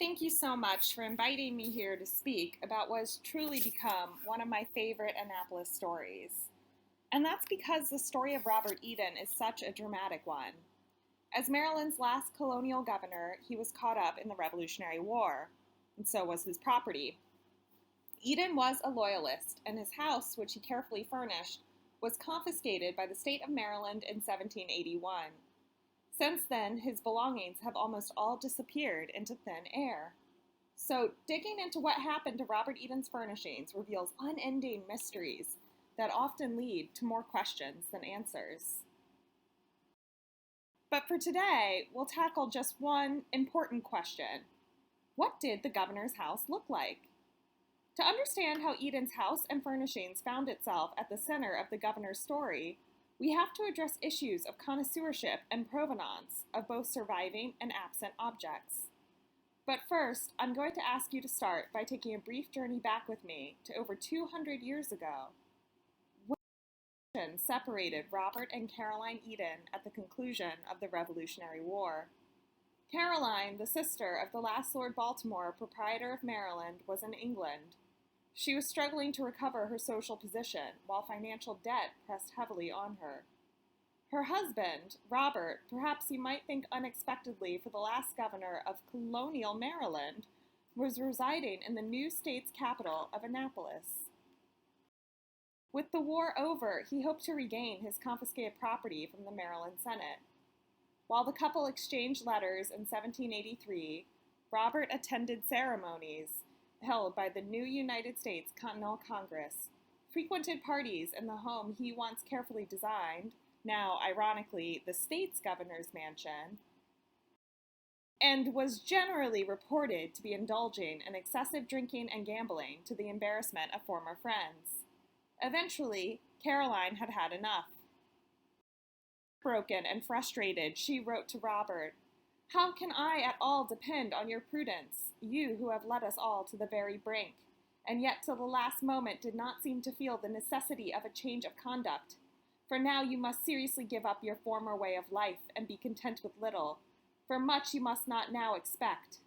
Thank you so much for inviting me here to speak about what has truly become one of my favorite Annapolis stories. And that's because the story of Robert Eden is such a dramatic one. As Maryland's last colonial governor, he was caught up in the Revolutionary War, and so was his property. Eden was a loyalist, and his house, which he carefully furnished, was confiscated by the state of Maryland in 1781. Since then, his belongings have almost all disappeared into thin air. So, digging into what happened to Robert Eden's furnishings reveals unending mysteries that often lead to more questions than answers. But for today, we'll tackle just one important question. What did the governor's house look like? To understand how Eden's house and furnishings found itself at the center of the governor's story, we have to address issues of connoisseurship and provenance of both surviving and absent objects. But first, I'm going to ask you to start by taking a brief journey back with me to over 200 years ago. What separated Robert and Caroline Eden at the conclusion of the Revolutionary War? Caroline, the sister of the last Lord Baltimore, proprietor of Maryland, was in England. She was struggling to recover her social position while financial debt pressed heavily on her. Her husband, Robert, perhaps you might think unexpectedly for the last governor of colonial Maryland, was residing in the new state's capital of Annapolis. With the war over, he hoped to regain his confiscated property from the Maryland Senate. While the couple exchanged letters in 1783, Robert attended ceremonies held by the new United States Continental Congress, frequented parties in the home he once carefully designed, now ironically the state's governor's mansion, and was generally reported to be indulging in excessive drinking and gambling to the embarrassment of former friends. Eventually, Caroline had had enough. Broken and frustrated, she wrote to Robert, "How can I at all depend on your prudence, you who have led us all to the very brink, and yet till the last moment did not seem to feel the necessity of a change of conduct? For now you must seriously give up your former way of life and be content with little, for much you must not now expect.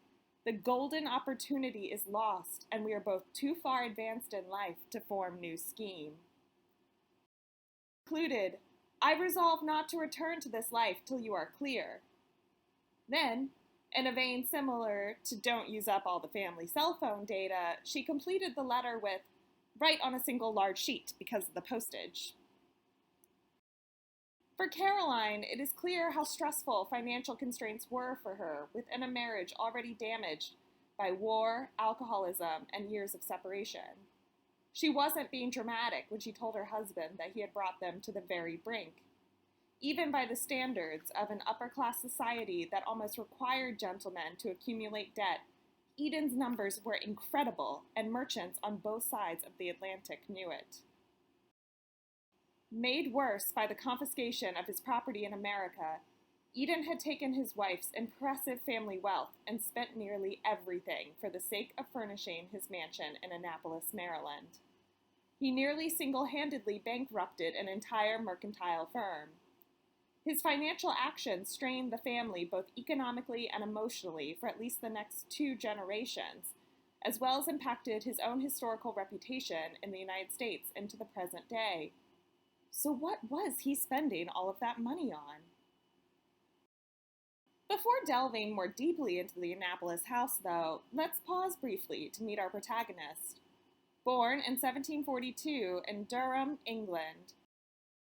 The golden opportunity is lost, and we are both too far advanced in life to form new scheme." Concluded, "I resolve not to return to this life till you are clear." Then, in a vein similar to "don't use up all the family cell phone data," she completed the letter with, "write on a single large sheet because of the postage." For Caroline, it is clear how stressful financial constraints were for her within a marriage already damaged by war, alcoholism, and years of separation. She wasn't being dramatic when she told her husband that he had brought them to the very brink. Even by the standards of an upper-class society that almost required gentlemen to accumulate debt, Eden's numbers were incredible, and merchants on both sides of the Atlantic knew it. Made worse by the confiscation of his property in America, Eden had taken his wife's impressive family wealth and spent nearly everything for the sake of furnishing his mansion in Annapolis, Maryland. He nearly single-handedly bankrupted an entire mercantile firm. His financial actions strained the family both economically and emotionally for at least the next 2 generations, as well as impacted his own historical reputation in the United States into the present day. So what was he spending all of that money on? Before delving more deeply into the Annapolis house, though, let's pause briefly to meet our protagonist. Born in 1742 in Durham, England,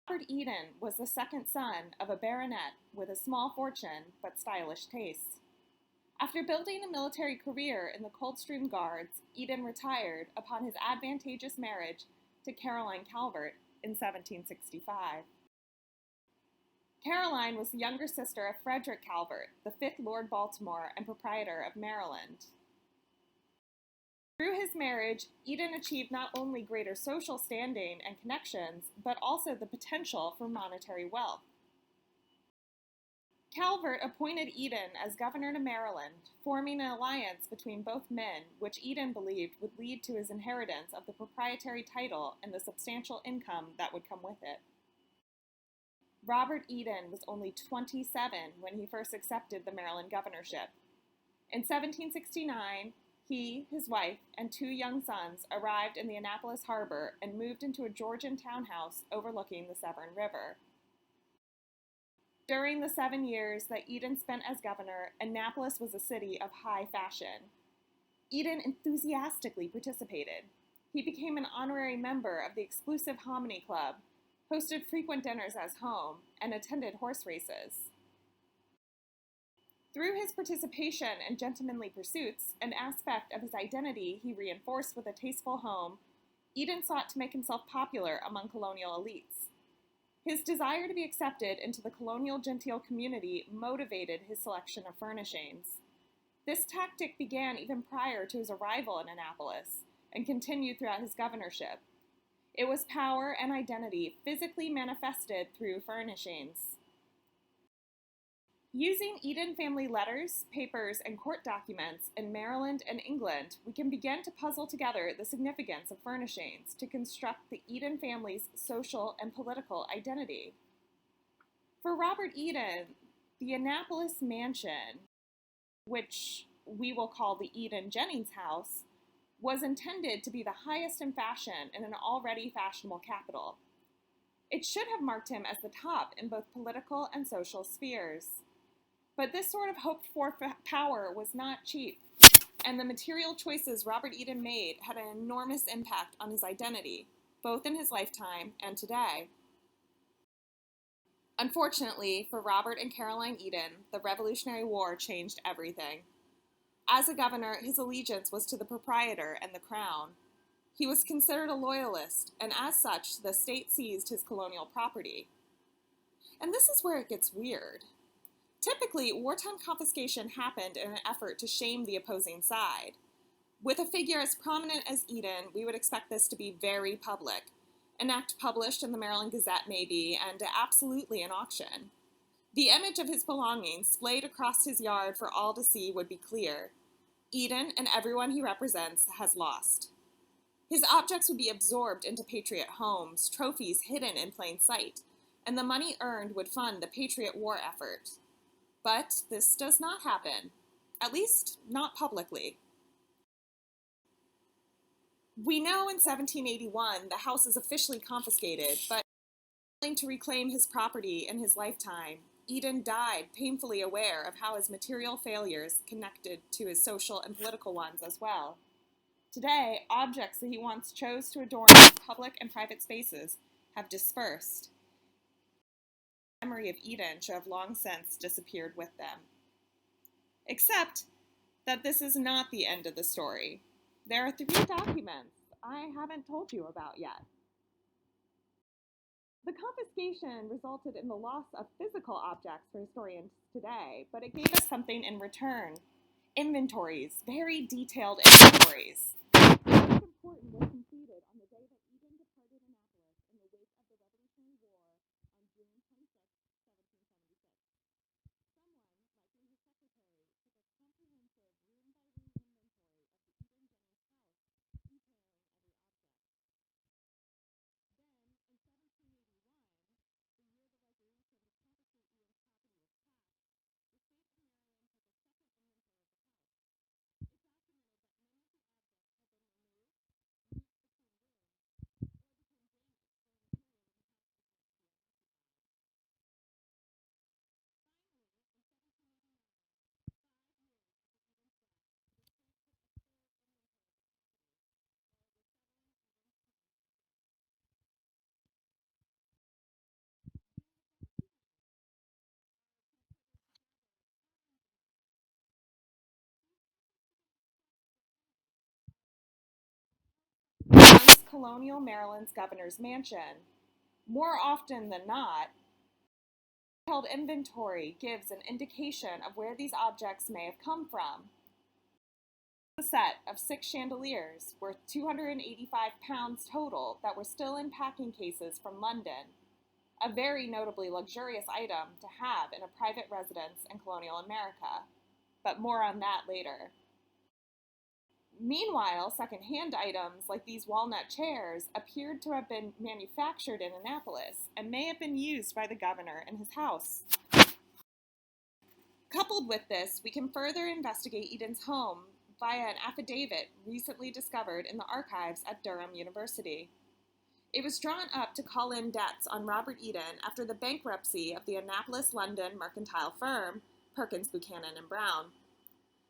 Robert Eden was the second son of a baronet with a small fortune but stylish tastes. After building a military career in the Coldstream Guards, Eden retired upon his advantageous marriage to Caroline Calvert in 1765. Caroline was the younger sister of Frederick Calvert, the 5th Lord Baltimore and proprietor of Maryland. Through his marriage, Eden achieved not only greater social standing and connections, but also the potential for monetary wealth. Calvert appointed Eden as governor to Maryland, forming an alliance between both men, which Eden believed would lead to his inheritance of the proprietary title and the substantial income that would come with it. Robert Eden was only 27 when he first accepted the Maryland governorship. In 1769, he, his wife, and 2 young sons arrived in the Annapolis harbor and moved into a Georgian townhouse overlooking the Severn River. During the 7 years that Eden spent as governor, Annapolis was a city of high fashion. Eden enthusiastically participated. He became an honorary member of the exclusive Hominy Club, hosted frequent dinners as home, and attended horse races. Through his participation in gentlemanly pursuits, an aspect of his identity he reinforced with a tasteful home, Eden sought to make himself popular among colonial elites. His desire to be accepted into the colonial genteel community motivated his selection of furnishings. This tactic began even prior to his arrival in Annapolis and continued throughout his governorship. It was power and identity physically manifested through furnishings. Using Eden family letters, papers, and court documents in Maryland and England, we can begin to puzzle together the significance of furnishings to construct the Eden family's social and political identity. For Robert Eden, the Annapolis mansion, which we will call the Eden Jennings house, was intended to be the highest in fashion in an already fashionable capital. It should have marked him as the top in both political and social spheres. But this sort of hoped-for power was not cheap, and the material choices Robert Eden made had an enormous impact on his identity, both in his lifetime and today. Unfortunately for Robert and Caroline Eden, the Revolutionary War changed everything. As a governor, his allegiance was to the proprietor and the crown. He was considered a loyalist, and as such, the state seized his colonial property. And this is where it gets weird. Typically, wartime confiscation happened in an effort to shame the opposing side. With a figure as prominent as Eden, we would expect this to be very public. An act published in the Maryland Gazette, maybe, and absolutely an auction. The image of his belongings splayed across his yard for all to see would be clear. Eden and everyone he represents has lost. His objects would be absorbed into Patriot homes, trophies hidden in plain sight, and the money earned would fund the Patriot War effort. But this does not happen, at least not publicly. We know in 1781 the house is officially confiscated, but failing to reclaim his property in his lifetime, Eden died painfully aware of how his material failures connected to his social and political ones as well. Today, objects that he once chose to adorn public and private spaces have dispersed. The memory of Eden should have long since disappeared with them. Except that this is not the end of the story. There are 3 documents I haven't told you about yet. The confiscation resulted in the loss of physical objects for historians today, but it gave us something in return. Inventories, very detailed inventories. This important was completed on the day that Eden departed Annapolis in the wake of the Revolutionary War on June 26, 1776. Someone, likely his secretary, took a comprehensive room-by-room inventory of the Eden Jennings house, detailing every object. Then, in 1781, the year the resolution to confiscate Eden's property was passed, the state of Maryland took a second inventory of the house. It documented that many of the objects had been removed, moved between rooms, or became damaged during the period when the house was being occupied. Finally, in 1789, 5 years after Eden's death, the state took a third inventory of the property, while it was settling Eden's claim to the state. Once colonial Maryland's governor's mansion, more often than not, held inventory gives an indication of where these objects may have come from. A set of 6 chandeliers worth £285 total that were still in packing cases from London, a very notably luxurious item to have in a private residence in colonial America, but more on that later. Meanwhile, second-hand items like these walnut chairs appeared to have been manufactured in Annapolis and may have been used by the governor in his house. Coupled with this, we can further investigate Eden's home via an affidavit recently discovered in the archives at Durham University. It was drawn up to call in debts on Robert Eden after the bankruptcy of the Annapolis, London mercantile firm, Perkins, Buchanan, and Brown.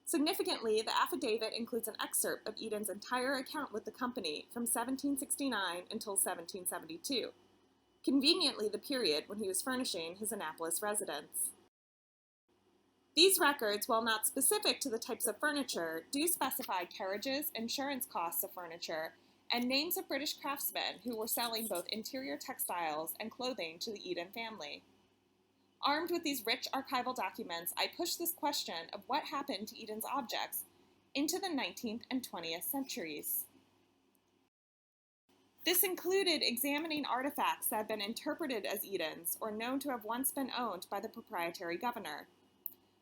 Significantly, the affidavit includes an excerpt of Eden's entire account with the company from 1769 until 1772, conveniently the period when he was furnishing his Annapolis residence. These records, while not specific to the types of furniture, do specify carriages, insurance costs of furniture, and names of British craftsmen who were selling both interior textiles and clothing to the Eden family. Armed with these rich archival documents, I push this question of what happened to Eden's objects into the 19th and 20th centuries. This included examining artifacts that had been interpreted as Eden's or known to have once been owned by the proprietary governor.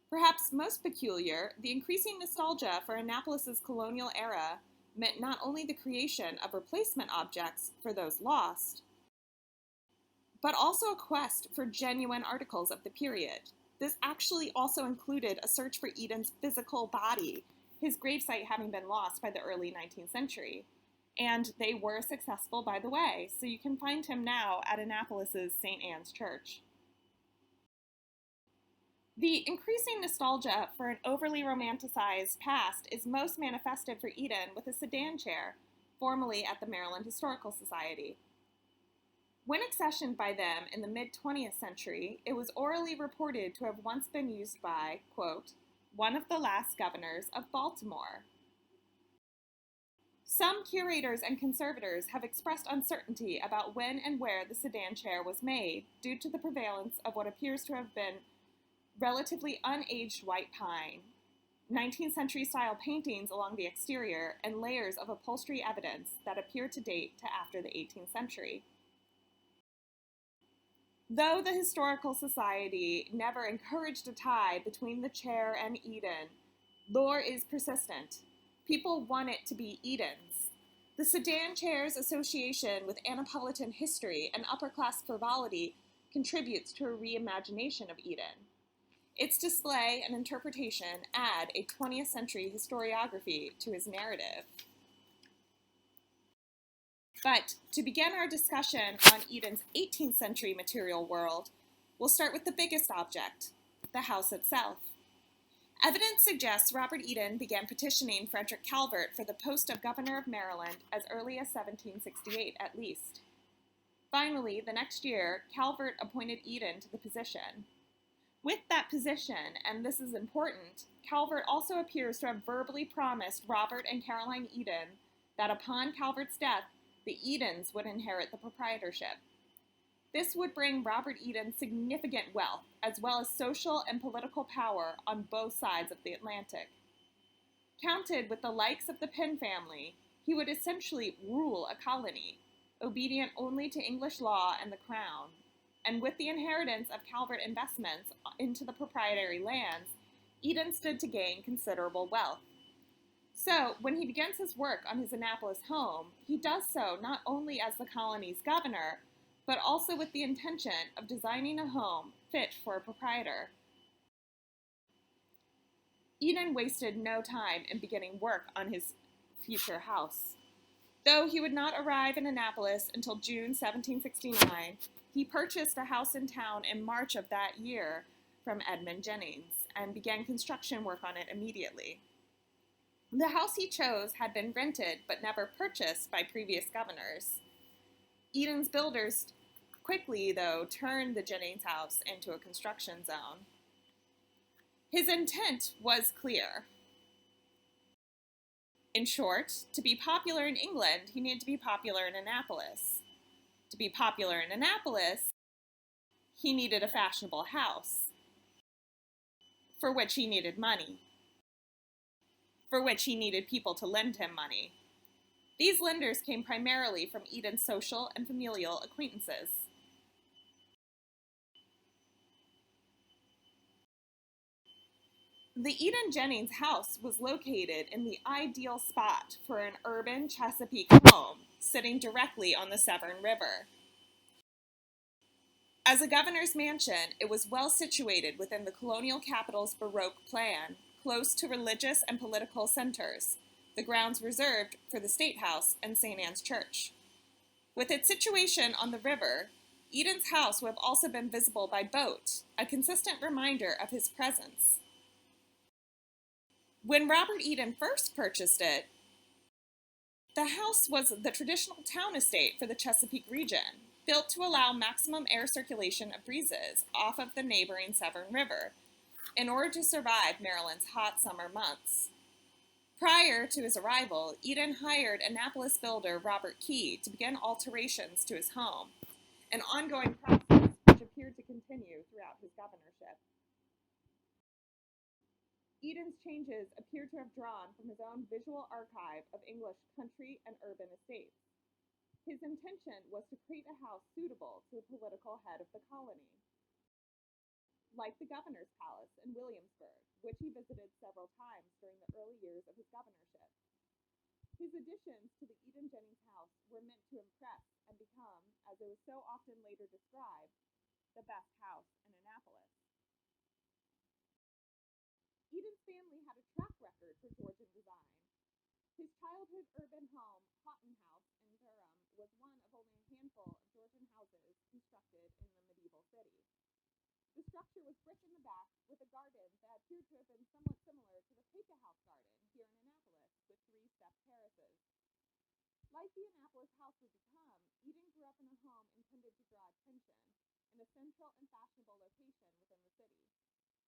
Perhaps most peculiar, the increasing nostalgia for Annapolis's colonial era meant not only the creation of replacement objects for those lost, but also a quest for genuine articles of the period. This actually also included a search for Eden's physical body, his gravesite having been lost by the early 19th century. And they were successful, by the way, so you can find him now at Annapolis's St. Anne's Church. The increasing nostalgia for an overly romanticized past is most manifested for Eden with a sedan chair, formerly at the Maryland Historical Society. When accessioned by them in the mid-20th century, it was orally reported to have once been used by, quote, one of the last governors of Baltimore. Some curators and conservators have expressed uncertainty about when and where the sedan chair was made due to the prevalence of what appears to have been relatively unaged white pine, 19th century style paintings along the exterior, and layers of upholstery evidence that appear to date to after the 18th century. Though the Historical Society never encouraged a tie between the chair and Eden, lore is persistent. People want it to be Eden's. The sedan chair's association with Annapolitan history and upper-class frivolity contributes to a reimagination of Eden. Its display and interpretation add a 20th century historiography to his narrative. But to begin our discussion on Eden's 18th century material world, we'll start with the biggest object, the house itself. Evidence suggests Robert Eden began petitioning Frederick Calvert for the post of Governor of Maryland as early as 1768 at least. Finally, the next year, Calvert appointed Eden to the position. With that position, and this is important, Calvert also appears to have verbally promised Robert and Caroline Eden that upon Calvert's death, the Edens would inherit the proprietorship. This would bring Robert Eden significant wealth, as well as social and political power on both sides of the Atlantic. Counted with the likes of the Penn family, he would essentially rule a colony, obedient only to English law and the crown. And with the inheritance of Calvert investments into the proprietary lands, Eden stood to gain considerable wealth. So, when he begins his work on his Annapolis home, he does so not only as the colony's governor, but also with the intention of designing a home fit for a proprietor. Eden wasted no time in beginning work on his future house. Though he would not arrive in Annapolis until June 1769, he purchased a house in town in March of that year from Edmund Jennings and began construction work on it immediately. The house he chose had been rented but never purchased by previous governors. Eden's builders quickly, though, turned the Jennings house into a construction zone. His intent was clear. In short, to be popular in England, he needed to be popular in Annapolis. To be popular in Annapolis, he needed a fashionable house, for which he needed money, for which he needed people to lend him money. These lenders came primarily from Eden's social and familial acquaintances. The Eden Jennings house was located in the ideal spot for an urban Chesapeake home, sitting directly on the Severn River. As a governor's mansion, it was well situated within the colonial capital's Baroque plan, close to religious and political centers, the grounds reserved for the State House and St. Anne's Church. With its situation on the river, Eden's house would have also been visible by boat, a consistent reminder of his presence. When Robert Eden first purchased it, the house was the traditional town estate for the Chesapeake region, built to allow maximum air circulation of breezes off of the neighboring Severn River, in order to survive Maryland's hot summer months. Prior to his arrival, Eden hired Annapolis builder Robert Key to begin alterations to his home, an ongoing process which appeared to continue throughout his governorship. Eden's changes appear to have drawn from his own visual archive of English country and urban estates. His intention was to create a house suitable to the political head of the colony. Like the governor's palace in Williamsburg, which he visited several times during the early years of his governorship. His additions to the Eden-Jennings house were meant to impress and become, as it was so often later described, the best house in Annapolis. Eden's family had a track record for Georgian design. His childhood urban home, Houghton House in Durham, was one of only a handful of Georgian houses constructed in the medieval city. The structure was brick in the back with a garden that appeared to have been somewhat similar to the Pecka House garden here in Annapolis with 3-step terraces. Like the Annapolis house would become, Eden grew up in a home intended to draw attention in a central and fashionable location within the city,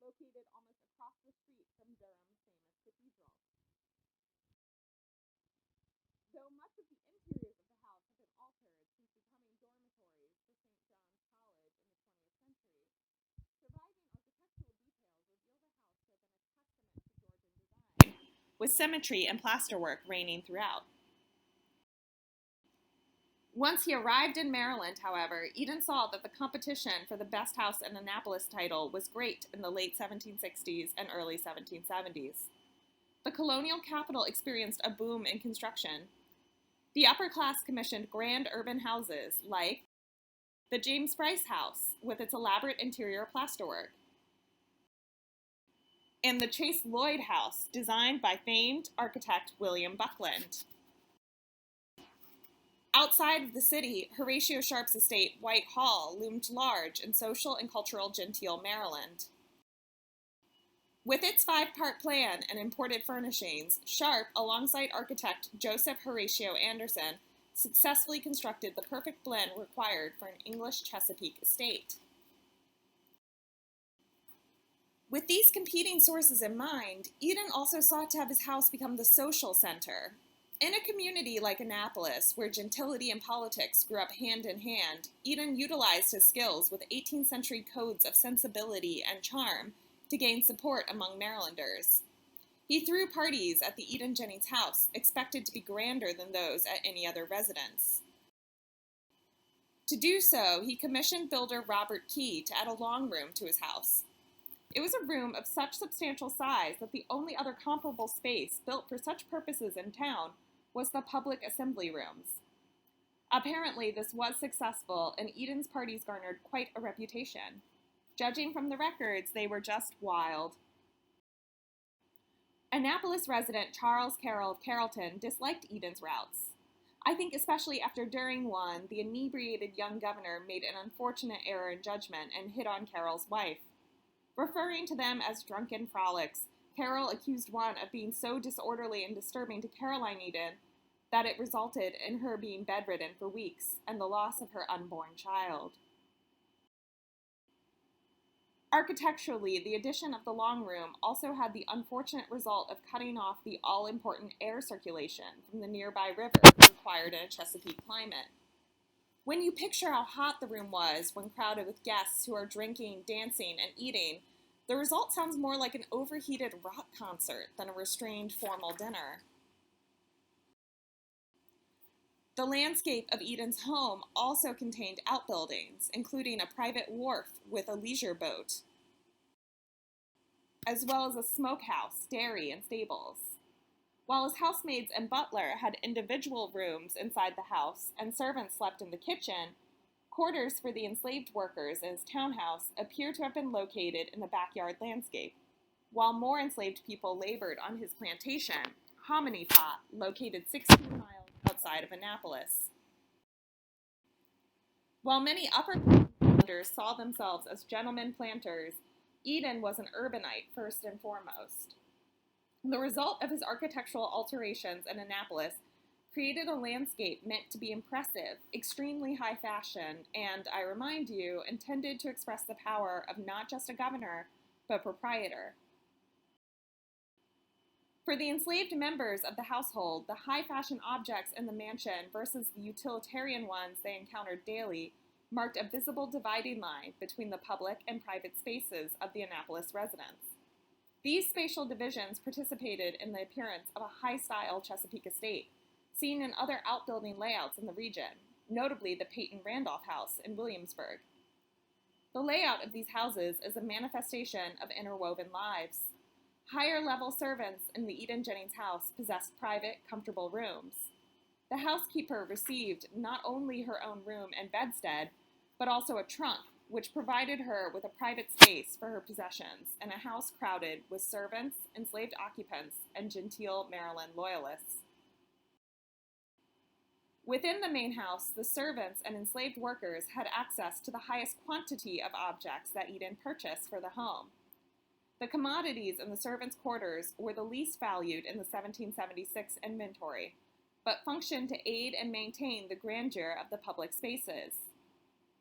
located almost across the street from Durham's famous cathedral. Though much of the interiors of the house have been altered since becoming dormitories for St. John's College in the 20th century, surviving architectural details reveal the house to have been a testament to Georgian design, with symmetry and plasterwork reigning throughout. Once he arrived in Maryland, however, Eden saw that the competition for the Best House in Annapolis title was great in the late 1760s and early 1770s. The colonial capital experienced a boom in construction. The upper class commissioned grand urban houses like the James Bryce House with its elaborate interior plasterwork, and the Chase Lloyd House, designed by famed architect William Buckland. Outside of the city, Horatio Sharp's estate, White Hall, loomed large in social and cultural genteel Maryland. With its 5-part plan and imported furnishings, Sharp, alongside architect Joseph Horatio Anderson, successfully constructed the perfect blend required for an English Chesapeake estate. With these competing sources in mind, Eden also sought to have his house become the social center. In a community like Annapolis, where gentility and politics grew up hand in hand, Eden utilized his skills with 18th century codes of sensibility and charm to gain support among Marylanders. He threw parties at the Eden-Jennings house, expected to be grander than those at any other residence. To do so, he commissioned builder Robert Key to add a long room to his house. It was a room of such substantial size that the only other comparable space built for such purposes in town was the public assembly rooms. Apparently, this was successful, and Eden's parties garnered quite a reputation. Judging from the records, they were just wild. Annapolis resident Charles Carroll of Carrollton disliked Eden's routes. I think especially after during one, the inebriated young governor made an unfortunate error in judgment and hit on Carroll's wife. Referring to them as drunken frolics, Carroll accused one of being so disorderly and disturbing to Caroline Eden that it resulted in her being bedridden for weeks and the loss of her unborn child. Architecturally, the addition of the long room also had the unfortunate result of cutting off the all-important air circulation from the nearby river required in a Chesapeake climate. When you picture how hot the room was when crowded with guests who are drinking, dancing, and eating, the result sounds more like an overheated rock concert than a restrained formal dinner. The landscape of Eden's home also contained outbuildings, including a private wharf with a leisure boat, as well as a smokehouse, dairy, and stables. While his housemaids and butler had individual rooms inside the house and servants slept in the kitchen, Quarters for the enslaved workers in his townhouse appear to have been located in the backyard landscape, while more enslaved people labored on his plantation, Hominy Pot, located 16 miles outside of Annapolis. While many upper planters saw themselves as gentlemen planters, Eden was an urbanite first and foremost. The result of his architectural alterations in Annapolis created a landscape meant to be impressive, extremely high fashion, and, I remind you, intended to express the power of not just a governor, but proprietor. For the enslaved members of the household, the high-fashion objects in the mansion versus the utilitarian ones they encountered daily marked a visible dividing line between the public and private spaces of the Annapolis residents. These spatial divisions participated in the appearance of a high-style Chesapeake estate, seen in other outbuilding layouts in the region, notably the Peyton Randolph House in Williamsburg. The layout of these houses is a manifestation of interwoven lives. Higher-level servants in the Eden Jennings house possessed private, comfortable rooms. The housekeeper received not only her own room and bedstead, but also a trunk, which provided her with a private space for her possessions in a house crowded with servants, enslaved occupants, and genteel Maryland loyalists. Within the main house, the servants and enslaved workers had access to the highest quantity of objects that Eden purchased for the home. The commodities in the servants' quarters were the least valued in the 1776 inventory, but functioned to aid and maintain the grandeur of the public spaces.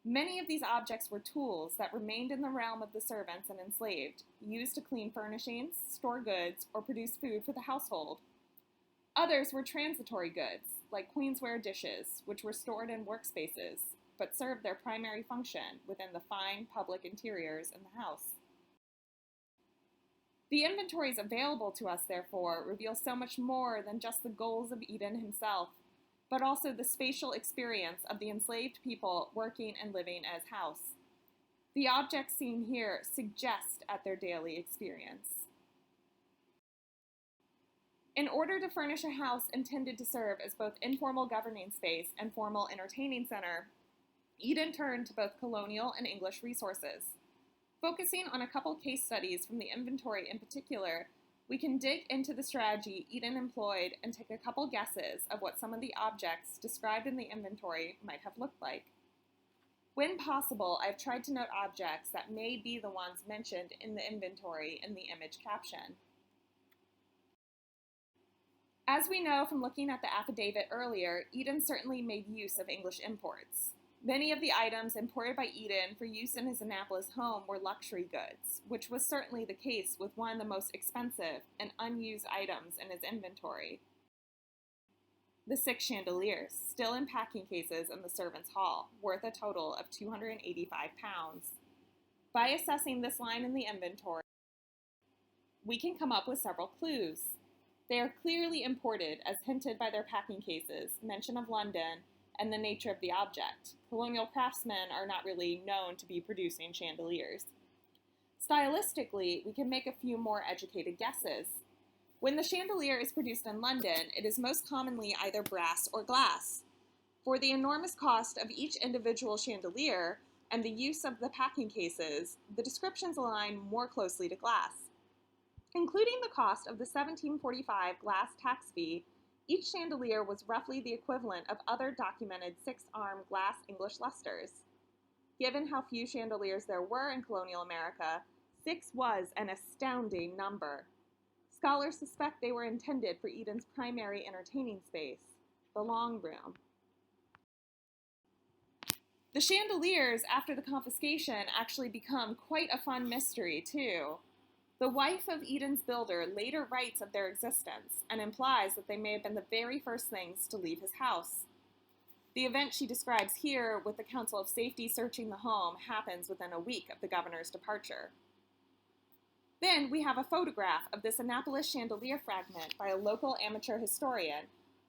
Many of these objects were tools that remained in the realm of the servants and enslaved, used to clean furnishings, store goods, or produce food for the household. Others were transitory goods, like queensware dishes, which were stored in workspaces, but served their primary function within the fine public interiors in the house. The inventories available to us, therefore, reveal so much more than just the goals of Eden himself, but also the spatial experience of the enslaved people working and living as house. The objects seen here suggest at their daily experience. In order to furnish a house intended to serve as both informal governing space and formal entertaining center, Eden turned to both colonial and English resources. Focusing on a couple case studies from the inventory in particular, we can dig into the strategy Eden employed and take a couple guesses of what some of the objects described in the inventory might have looked like. When possible, I've tried to note objects that may be the ones mentioned in the inventory in the image caption. As we know from looking at the affidavit earlier, Eden certainly made use of English imports. Many of the items imported by Eden for use in his Annapolis home were luxury goods, which was certainly the case with one of the most expensive and unused items in his inventory. The 6 chandeliers, still in packing cases in the servants' hall, worth a total of £285. By assessing this line in the inventory, we can come up with several clues. They are clearly imported, as hinted by their packing cases, mention of London, and the nature of the object. Colonial craftsmen are not really known to be producing chandeliers. Stylistically, we can make a few more educated guesses. When the chandelier is produced in London, it is most commonly either brass or glass. For the enormous cost of each individual chandelier and the use of the packing cases, the descriptions align more closely to glass. Including the cost of the 1745 glass tax fee, each chandelier was roughly the equivalent of other documented 6-arm glass English lustres. Given how few chandeliers there were in colonial America, 6 was an astounding number. Scholars suspect they were intended for Eden's primary entertaining space, the long room. The chandeliers, after the confiscation, actually become quite a fun mystery, too. The wife of Eden's builder later writes of their existence and implies that they may have been the very first things to leave his house. The event she describes here, with the Council of Safety searching the home, happens within a week of the governor's departure. Then we have a photograph of this Annapolis chandelier fragment by a local amateur historian,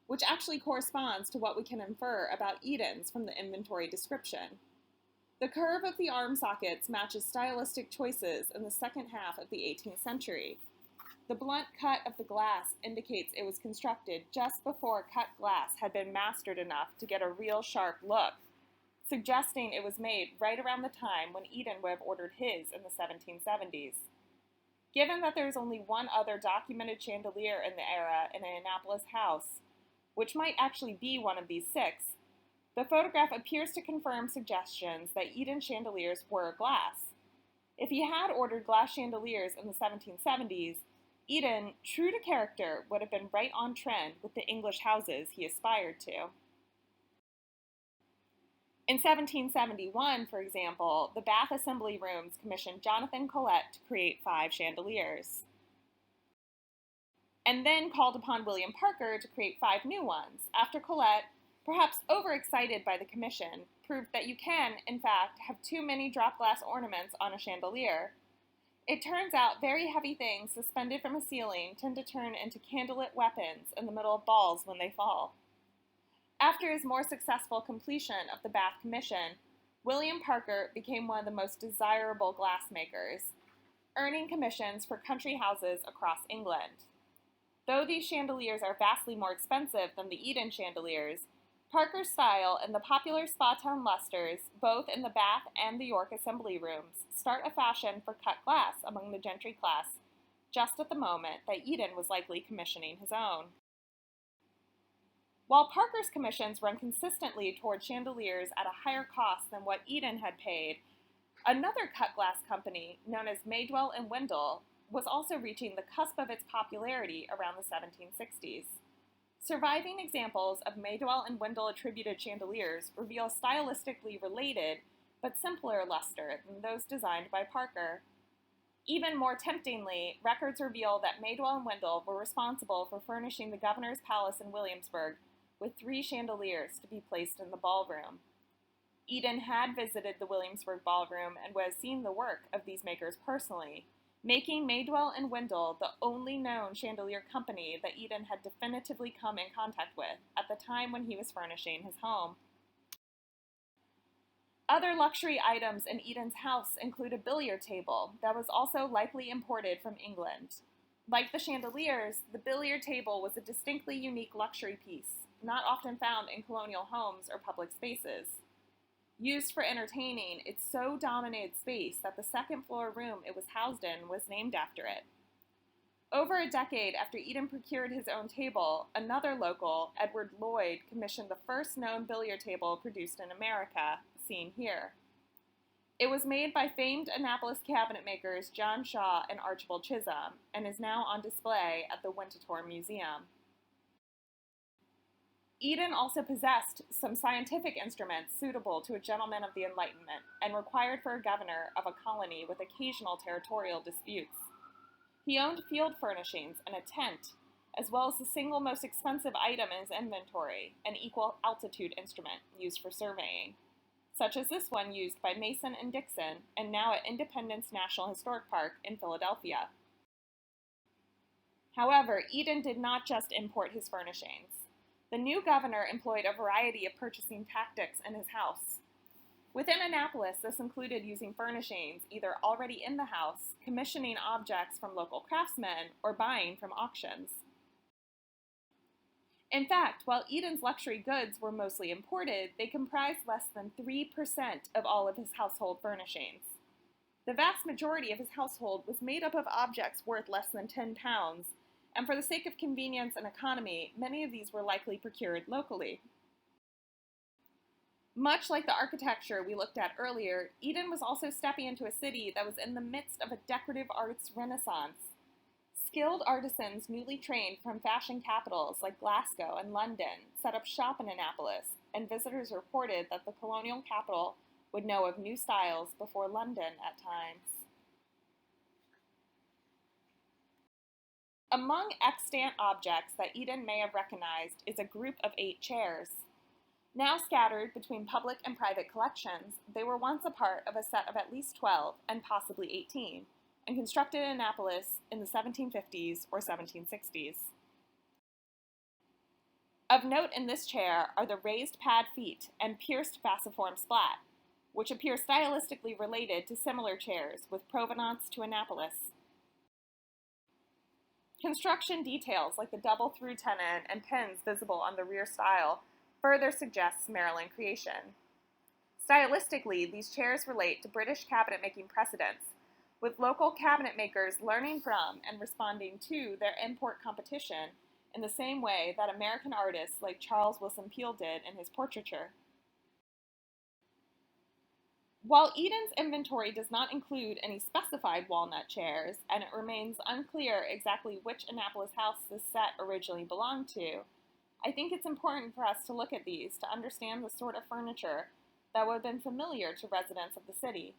which actually corresponds to what we can infer about Eden's from the inventory description. The curve of the arm sockets matches stylistic choices in the second half of the 18th century. The blunt cut of the glass indicates it was constructed just before cut glass had been mastered enough to get a real sharp look. suggesting it was made right around the time when Eden would have ordered his in the 1770s. Given that there is only one other documented chandelier in the era in an Annapolis house, which might actually be one of these 6, the photograph appears to confirm suggestions that Eden's chandeliers were glass. If he had ordered glass chandeliers in the 1770s, Eden, true to character, would have been right on trend with the English houses he aspired to. In 1771, for example, the Bath Assembly Rooms commissioned Jonathan Collette to create 5 chandeliers, and then called upon William Parker to create 5 new ones, after Collette, perhaps overexcited by the commission, proved that you can, in fact, have too many drop glass ornaments on a chandelier. It turns out very heavy things suspended from a ceiling tend to turn into candlelit weapons in the middle of balls when they fall. After his more successful completion of the Bath Commission, William Parker became one of the most desirable glassmakers, earning commissions for country houses across England. Though these chandeliers are vastly more expensive than the Eden chandeliers, Parker's style and the popular spa-tone lusters, both in the Bath and the York Assembly Rooms, start a fashion for cut glass among the gentry class, just at the moment that Eden was likely commissioning his own. While Parker's commissions run consistently toward chandeliers at a higher cost than what Eden had paid, another cut glass company, known as Madewell and Windle, was also reaching the cusp of its popularity around the 1760s. Surviving examples of Madewell and Windle attributed chandeliers reveal stylistically related but simpler luster than those designed by Parker. Even more temptingly, records reveal that Madewell and Windle were responsible for furnishing the governor's palace in Williamsburg with 3 chandeliers to be placed in the ballroom. Eden had visited the Williamsburg ballroom and was seen the work of these makers personally, making Madewell and Windle the only known chandelier company that Eden had definitively come in contact with at the time when he was furnishing his home. Other luxury items in Eden's house include a billiard table that was also likely imported from England. Like the chandeliers, the billiard table was a distinctly unique luxury piece, not often found in colonial homes or public spaces. Used for entertaining, it so dominated space that the second-floor room it was housed in was named after it. Over a decade after Eden procured his own table, another local, Edward Lloyd, commissioned the first known billiard table produced in America, seen here. It was made by famed Annapolis cabinet makers John Shaw and Archibald Chisholm, and is now on display at the Winterthur Museum. Eden also possessed some scientific instruments suitable to a gentleman of the Enlightenment and required for a governor of a colony with occasional territorial disputes. He owned field furnishings and a tent, as well as the single most expensive item in his inventory, an equal altitude instrument used for surveying, such as this one used by Mason and Dixon and now at Independence National Historic Park in Philadelphia. However, Eden did not just import his furnishings. The new governor employed a variety of purchasing tactics in his house. Within Annapolis, this included using furnishings either already in the house, commissioning objects from local craftsmen, or buying from auctions. In fact, while Eden's luxury goods were mostly imported, they comprised less than 3% of all of his household furnishings. The vast majority of his household was made up of objects worth less than 10 pounds, and for the sake of convenience and economy, many of these were likely procured locally. Much like the architecture we looked at earlier, Eden was also stepping into a city that was in the midst of a decorative arts renaissance. Skilled artisans newly trained from fashion capitals like Glasgow and London set up shop in Annapolis, and visitors reported that the colonial capital would know of new styles before London at times. Among extant objects that Eden may have recognized is a group of 8 chairs. Now scattered between public and private collections, they were once a part of a set of at least 12 and possibly 18, and constructed in Annapolis in the 1750s or 1760s. Of note in this chair are the raised pad feet and pierced falciform splat, which appear stylistically related to similar chairs with provenance to Annapolis. Construction details like the double through tenon and pins visible on the rear stile further suggests Maryland creation. Stylistically, these chairs relate to British cabinet-making precedents, with local cabinet makers learning from and responding to their import competition in the same way that American artists like Charles Willson Peale did in his portraiture. While Eden's inventory does not include any specified walnut chairs, and it remains unclear exactly which Annapolis house this set originally belonged to, I think it's important for us to look at these to understand the sort of furniture that would have been familiar to residents of the city.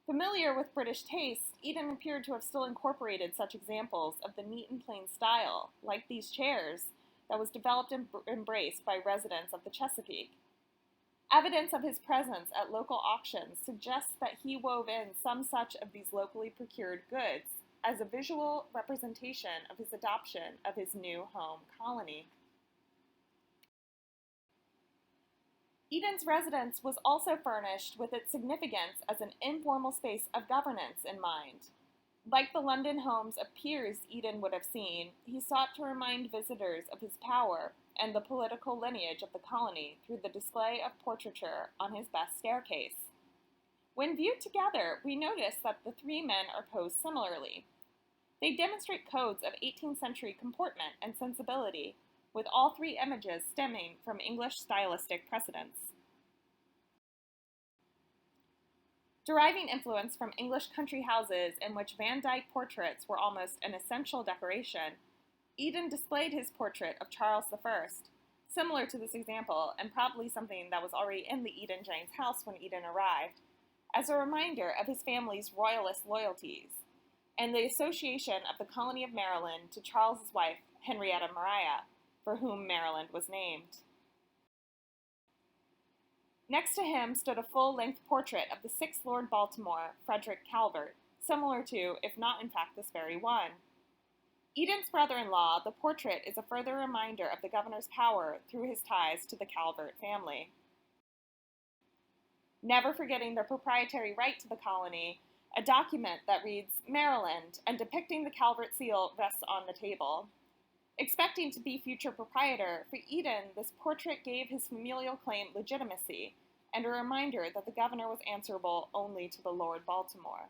Familiar with British taste, Eden appeared to have still incorporated such examples of the neat and plain style, like these chairs, that was developed and embraced by residents of the Chesapeake. Evidence of his presence at local auctions suggests that he wove in some such of these locally procured goods as a visual representation of his adoption of his new home colony. Eden's residence was also furnished with its significance as an informal space of governance in mind. Like the London homes of peers Eden would have seen, he sought to remind visitors of his power and the political lineage of the colony through the display of portraiture on his best staircase. When viewed together, we notice that the three men are posed similarly. They demonstrate codes of 18th century comportment and sensibility, with all three images stemming from English stylistic precedents. Deriving influence from English country houses in which Van Dyck portraits were almost an essential decoration, Eden displayed his portrait of Charles I, similar to this example and probably something that was already in the Eden-Jennings house when Eden arrived, as a reminder of his family's royalist loyalties, and the association of the colony of Maryland to Charles's wife, Henrietta Maria, for whom Maryland was named. Next to him stood a full-length portrait of the 6th Lord Baltimore, Frederick Calvert, similar to, if not in fact this very one. Eden's brother-in-law, the portrait is a further reminder of the governor's power through his ties to the Calvert family. Never forgetting their proprietary right to the colony, a document that reads Maryland and depicting the Calvert seal rests on the table. Expecting to be future proprietor, for Eden, this portrait gave his familial claim legitimacy and a reminder that the governor was answerable only to the Lord Baltimore.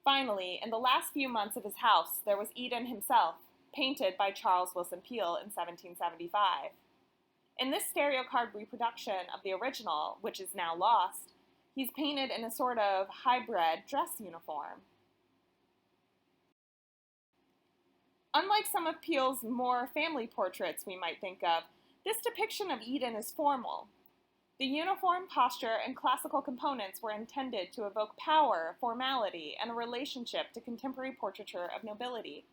Finally, in the last few months of his house, there was Eden himself, painted by Charles Willson Peale in 1775. In this stereo card reproduction of the original, which is now lost, he's painted in a sort of hybrid dress uniform. Unlike some of Peale's more family portraits we might think of, this depiction of Eden is formal. The uniform, posture, and classical components were intended to evoke power, formality, and a relationship to contemporary portraiture of nobility.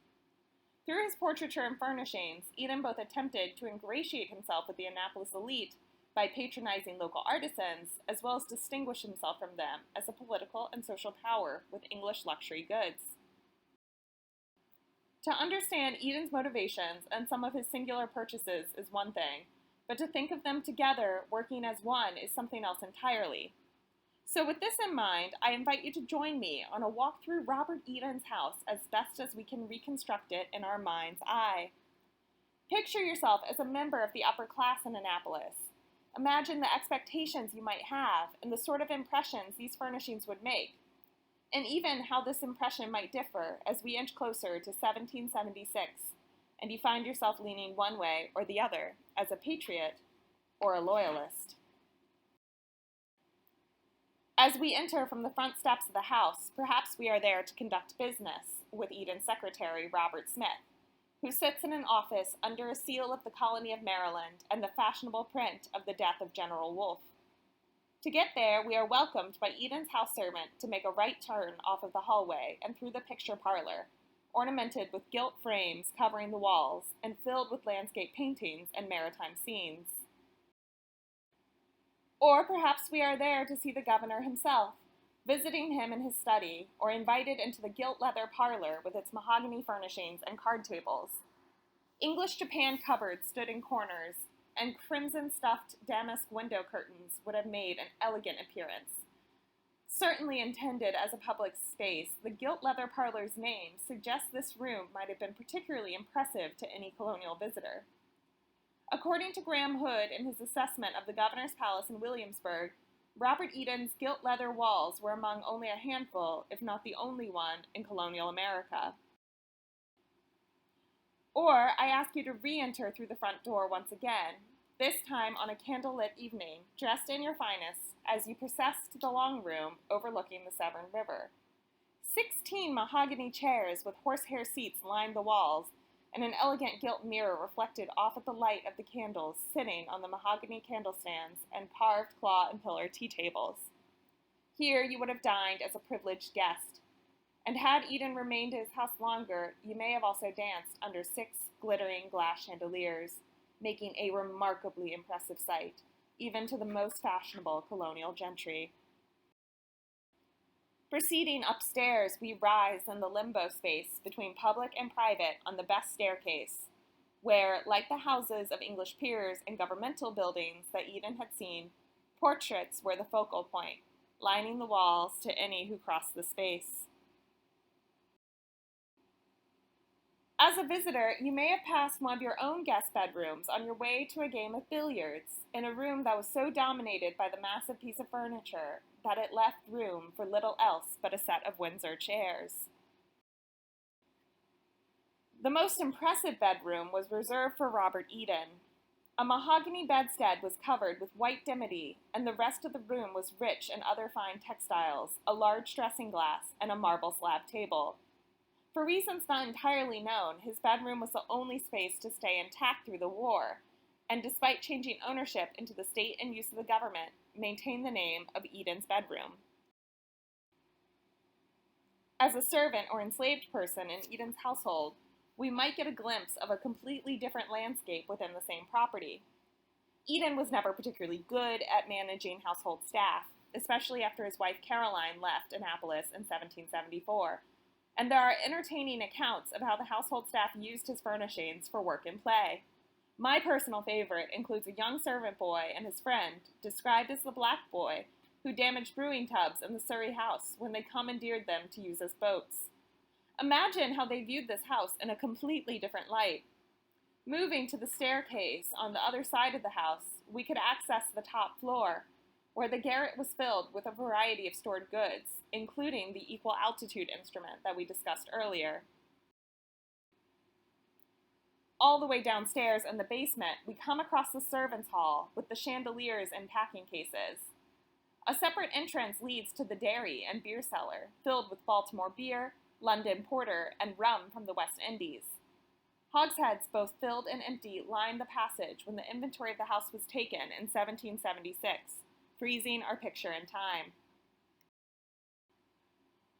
Through his portraiture and furnishings, Eden both attempted to ingratiate himself with the Annapolis elite by patronizing local artisans, as well as distinguish himself from them as a political and social power with English luxury goods. To understand Eden's motivations and some of his singular purchases is one thing, but to think of them together, working as one, is something else entirely. So with this in mind, I invite you to join me on a walk through Robert Eden's house as best as we can reconstruct it in our mind's eye. Picture yourself as a member of the upper class in Annapolis. Imagine the expectations you might have and the sort of impressions these furnishings would make, and even how this impression might differ as we inch closer to 1776, and you find yourself leaning one way or the other, as a patriot or a loyalist. As we enter from the front steps of the house, perhaps we are there to conduct business with Eden's secretary, Robert Smith, who sits in an office under a seal of the colony of Maryland and the fashionable print of the death of General Wolfe. To get there, we are welcomed by Eden's house servant to make a right turn off of the hallway and through the picture parlor, ornamented with gilt frames covering the walls and filled with landscape paintings and maritime scenes. Or perhaps we are there to see the governor himself, visiting him in his study, or invited into the gilt leather parlor with its mahogany furnishings and card tables. English Japan cupboards stood in corners, and crimson-stuffed damask window curtains would have made an elegant appearance. Certainly intended as a public space, the gilt leather parlor's name suggests this room might have been particularly impressive to any colonial visitor. According to Graham Hood in his assessment of the Governor's Palace in Williamsburg, Robert Eden's gilt leather walls were among only a handful, if not the only one, in colonial America. Or I ask you to re-enter through the front door once again, this time on a candlelit evening, dressed in your finest, as you process to the long room overlooking the Severn River. 16 mahogany chairs with horsehair seats lined the walls, and an elegant gilt mirror reflected off at the light of the candles sitting on the mahogany candlestands and carved claw and pillar tea tables. Here you would have dined as a privileged guest, and had Eden remained at his house longer, you may have also danced under 6 glittering glass chandeliers, making a remarkably impressive sight, even to the most fashionable colonial gentry. Proceeding upstairs, we rise in the limbo space between public and private on the best staircase, where, like the houses of English peers and governmental buildings that Eden had seen, portraits were the focal point, lining the walls to any who crossed the space. As a visitor, you may have passed one of your own guest bedrooms on your way to a game of billiards, in a room that was so dominated by the massive piece of furniture that it left room for little else but a set of Windsor chairs. The most impressive bedroom was reserved for Robert Eden. A mahogany bedstead was covered with white dimity, and the rest of the room was rich in other fine textiles, a large dressing glass, and a marble slab table. For reasons not entirely known, his bedroom was the only space to stay intact through the war, and despite changing ownership into the state and use of the government, maintained the name of Eden's bedroom. As a servant or enslaved person in Eden's household, we might get a glimpse of a completely different landscape within the same property. Eden was never particularly good at managing household staff, especially after his wife Caroline left Annapolis in 1774, and there are entertaining accounts of how the household staff used his furnishings for work and play. My personal favorite includes a young servant boy and his friend, described as the Black Boy, who damaged brewing tubs in the Surrey house when they commandeered them to use as boats. Imagine how they viewed this house in a completely different light. Moving to the staircase on the other side of the house, we could access the top floor, where the garret was filled with a variety of stored goods, including the equal altitude instrument that we discussed earlier. All the way downstairs in the basement, we come across the servants' hall with the chandeliers and packing cases. A separate entrance leads to the dairy and beer cellar, filled with Baltimore beer, London porter, and rum from the West Indies. Hogsheads, both filled and empty, lined the passage when the inventory of the house was taken in 1776, freezing our picture in time.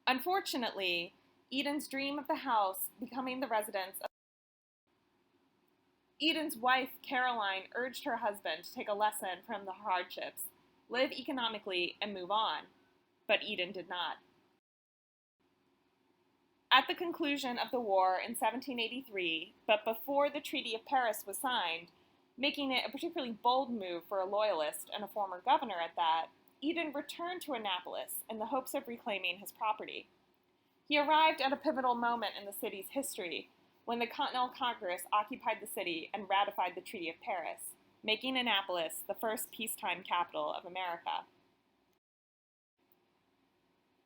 Unfortunately, Eden's dream of the house becoming the residence of Eden's wife, Caroline, urged her husband to take a lesson from the hardships, live economically, and move on, but Eden did not. At the conclusion of the war in 1783, but before the Treaty of Paris was signed, making it a particularly bold move for a loyalist and a former governor at that, Eden returned to Annapolis in the hopes of reclaiming his property. He arrived at a pivotal moment in the city's history, when the Continental Congress occupied the city and ratified the Treaty of Paris, making Annapolis the first peacetime capital of America.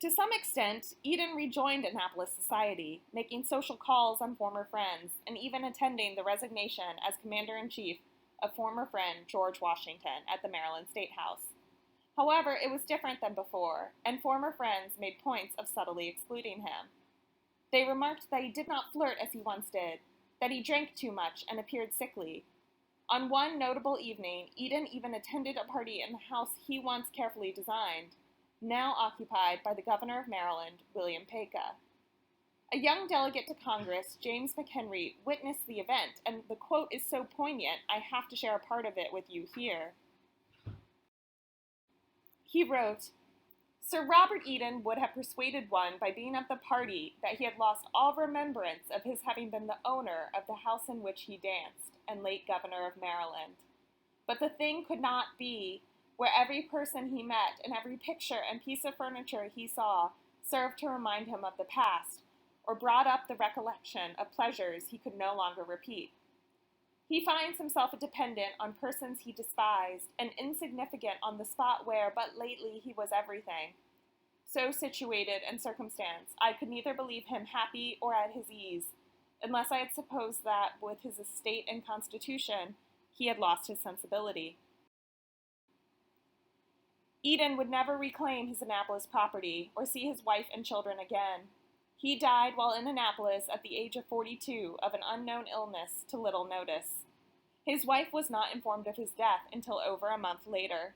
To some extent, Eden rejoined Annapolis society, making social calls on former friends, and even attending the resignation as Commander-in-Chief of former friend George Washington at the Maryland State House. However, it was different than before, and former friends made points of subtly excluding him. They remarked that he did not flirt as he once did, that he drank too much and appeared sickly. On one notable evening, Eden even attended a party in the house he once carefully designed, now occupied by the Governor of Maryland, William Paca. A young delegate to Congress, James McHenry, witnessed the event, and the quote is so poignant, I have to share a part of it with you here. He wrote, Sir Robert Eden would have persuaded one by being at the party that he had lost all remembrance of his having been the owner of the house in which he danced, and late Governor of Maryland. But the thing could not be, where every person he met and every picture and piece of furniture he saw served to remind him of the past, or brought up the recollection of pleasures he could no longer repeat. He finds himself dependent on persons he despised and insignificant on the spot where, but lately, he was everything. So situated and circumstanced, I could neither believe him happy or at his ease, unless I had supposed that, with his estate and constitution, he had lost his sensibility. Eden would never reclaim his Annapolis property or see his wife and children again. He died while in Annapolis at the age of 42 of an unknown illness to little notice. His wife was not informed of his death until over a month later.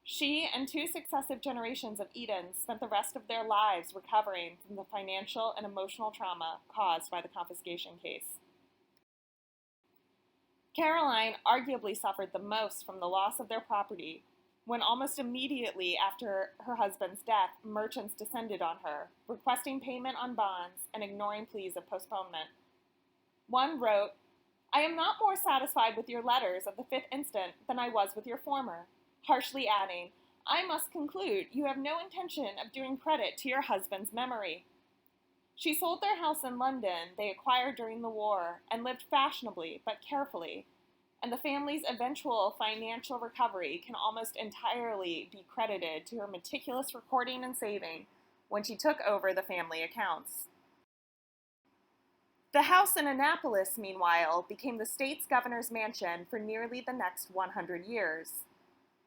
She and 2 successive generations of Edens spent the rest of their lives recovering from the financial and emotional trauma caused by the confiscation case. Caroline arguably suffered the most from the loss of their property when almost immediately after her husband's death, merchants descended on her, requesting payment on bonds and ignoring pleas of postponement. One wrote, "I am not more satisfied with your letters of the 5th instant than I was with your former," harshly adding, "I must conclude you have no intention of doing credit to your husband's memory." She sold their house in London they acquired during the war and lived fashionably but carefully, and the family's eventual financial recovery can almost entirely be credited to her meticulous recording and saving when she took over the family accounts. The house in Annapolis, meanwhile, became the state's governor's mansion for nearly the next 100 years.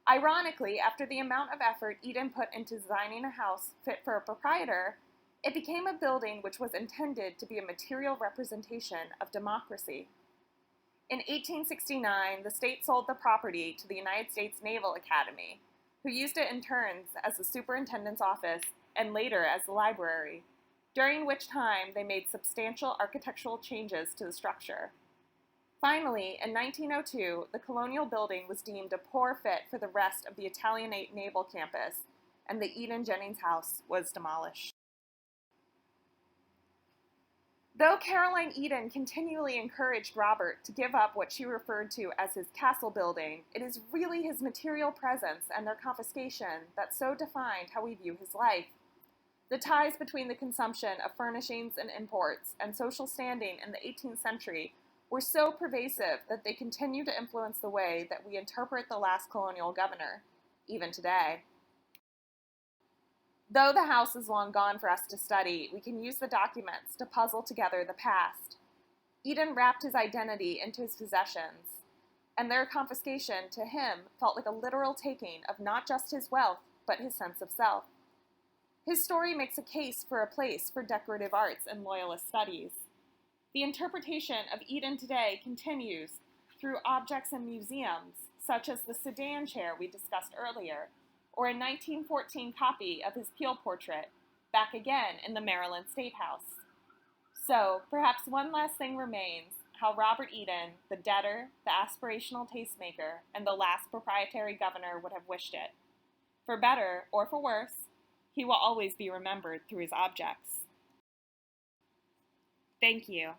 Ironically, after the amount of effort Eden put into designing a house fit for a proprietor, it became a building which was intended to be a material representation of democracy. In 1869, the state sold the property to the United States Naval Academy, who used it in turns as the superintendent's office and later as the library, during which time they made substantial architectural changes to the structure. Finally, in 1902, the colonial building was deemed a poor fit for the rest of the Italianate Naval Campus, and the Eden Jennings house was demolished. Though Caroline Eden continually encouraged Robert to give up what she referred to as his castle building, it is really his material presence and their confiscation that so defined how we view his life. The ties between the consumption of furnishings and imports and social standing in the 18th century were so pervasive that they continue to influence the way that we interpret the last colonial governor, even today. Though the house is long gone for us to study, we can use the documents to puzzle together the past. Eden wrapped his identity into his possessions, and their confiscation to him felt like a literal taking of not just his wealth, but his sense of self. His story makes a case for a place for decorative arts and loyalist studies. The interpretation of Eden today continues through objects in museums, such as the sedan chair we discussed earlier, or a 1914 copy of his Peel portrait, back again in the Maryland State House. So, perhaps one last thing remains, how Robert Eden, the debtor, the aspirational tastemaker, and the last proprietary governor would have wished it. For better or for worse, he will always be remembered through his objects. Thank you.